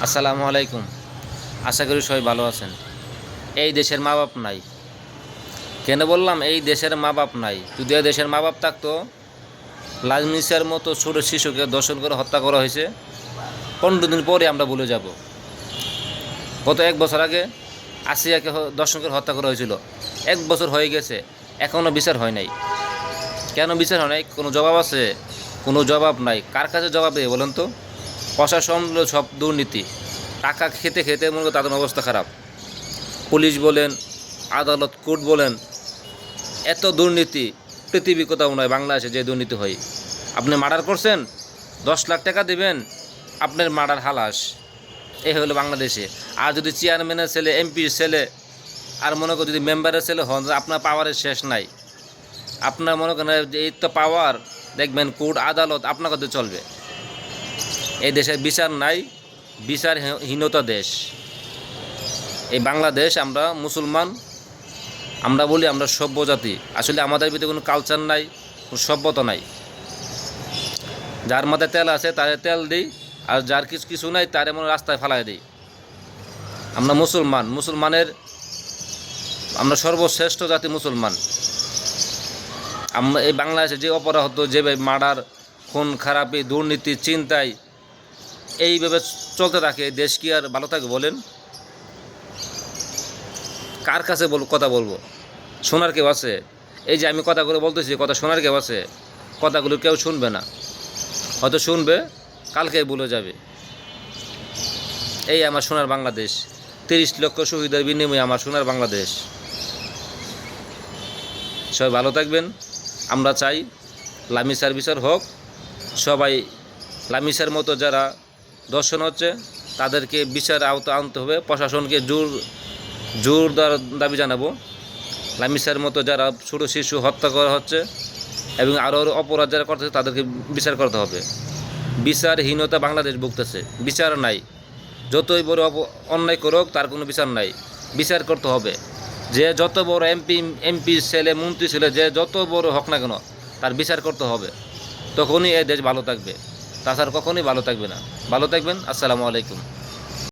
আসসালামু আলাইকুম। আশা করি সবাই ভালো আছেন। এই দেশের মা বাপ নাই। কেন বললাম এই দেশের মা বাপ নাই? যদি এই দেশের মা বাপ থাকতো, লাজমিসার মতো ছোট শিশুকে দর্শন করে হত্যা করা হয়েছে 15 দিন পরে আমরা ভুলে যাব। গত 1 বছর আগে আসিয়াকে দর্শন করে হত্যা করা হয়েছিল। 1 বছর হয়ে গেছে, এখনও বিচার হয় নাই। কেন বিচার হয় নাই? কোনো জবাব আছে? কোনো জবাব নাই। কার কাছে জবাব দেবে বলেন তো? প্রশাসন সব দুর্নীতি, টাকা খেতে খেতে মনে করেন তাদের অবস্থা খারাপ। পুলিশ বলেন, আদালত, কোর্ট বলেন, এত দুর্নীতি পৃথিবী কোথাও নয়, বাংলাদেশে যে দুর্নীতি হয়। আপনি মার্ডার করছেন, 10 লাখ টাকা দেবেন, আপনার মার্ডার হালাস। এই হলো বাংলাদেশে। আর যদি চেয়ারম্যানের ছেলে, এমপির ছেলে, আর মনে করেন যদি মেম্বারের ছেলে হন, আপনার পাওয়ারের শেষ নাই। আপনার মনে করেন এই তো পাওয়ার, দেখবেন কোর্ট আদালত আপনার কাছে চলবে। এই দেশে বিচার নাই, বিচারহীনতা দেশ এই বাংলাদেশ। আমরা মুসলমান, আমরা বলি আমরা সভ্য জাতি। আসলে আমাদের ভিতরে কোনো কালচার নাই, কোনো সভ্যতা নাই। যার মাথায় তেল আছে তারে তেল দিই, আর যার কিছু নাই তারে মনে রাস্তায় ফালাই দিই। আমরা মুসলমানের আমরা সর্বশ্রেষ্ঠ জাতি মুসলমান। আমরা এই বাংলাদেশে যে অপরাধ হতো, যেভাবে মার্ডার, খুন খারাপি, দুর্নীতি, চিন্তাই এইভাবে চলতে থাকে, দেশ কি আর ভালো থাকে বলেন? কার কাছে কথা বলবো? শোনার কেউ আছে? এই যে আমি কথাগুলো বলতেছি, কথা শোনার কেউ আছে? কথাগুলো কেউ শুনবে না, হয়তো শুনবে, কালকে ভুলে যাবে। এই আমার সোনার বাংলাদেশ, 30 লক্ষ শহীদের বিনিময়ে আমার সোনার বাংলাদেশ। সবাই ভালো থাকবেন। আমরা চাই লামিসার বিচার হোক। সবাই লামিসার মতো যারা দর্শন হচ্ছে তাদেরকে বিচার আওতা আনতে হবে। প্রশাসনকে জোরদার দাবি জানাবো। লামিসার মতো যারা ছোটো শিশু হত্যা করা হচ্ছে এবং আরও অপরাধ যারা করতেছে তাদেরকে বিচার করতে হবে। বিচারহীনতা বাংলাদেশ ভুগতেছে, বিচার নাই। যতই বড় অন্যায় করুক তার কোনো বিচার নাই। বিচার করতে হবে। যে যত বড় এমপি ছেলে, মন্ত্রী ছেলে, যে যত বড় হোক না কেন, তার বিচার করতে হবে। তখনই এই দেশ ভালো থাকবে, তাছাড়া কখনোই ভালো থাকবে না। ভালো থাকবেন। আসসালামু আলাইকুম।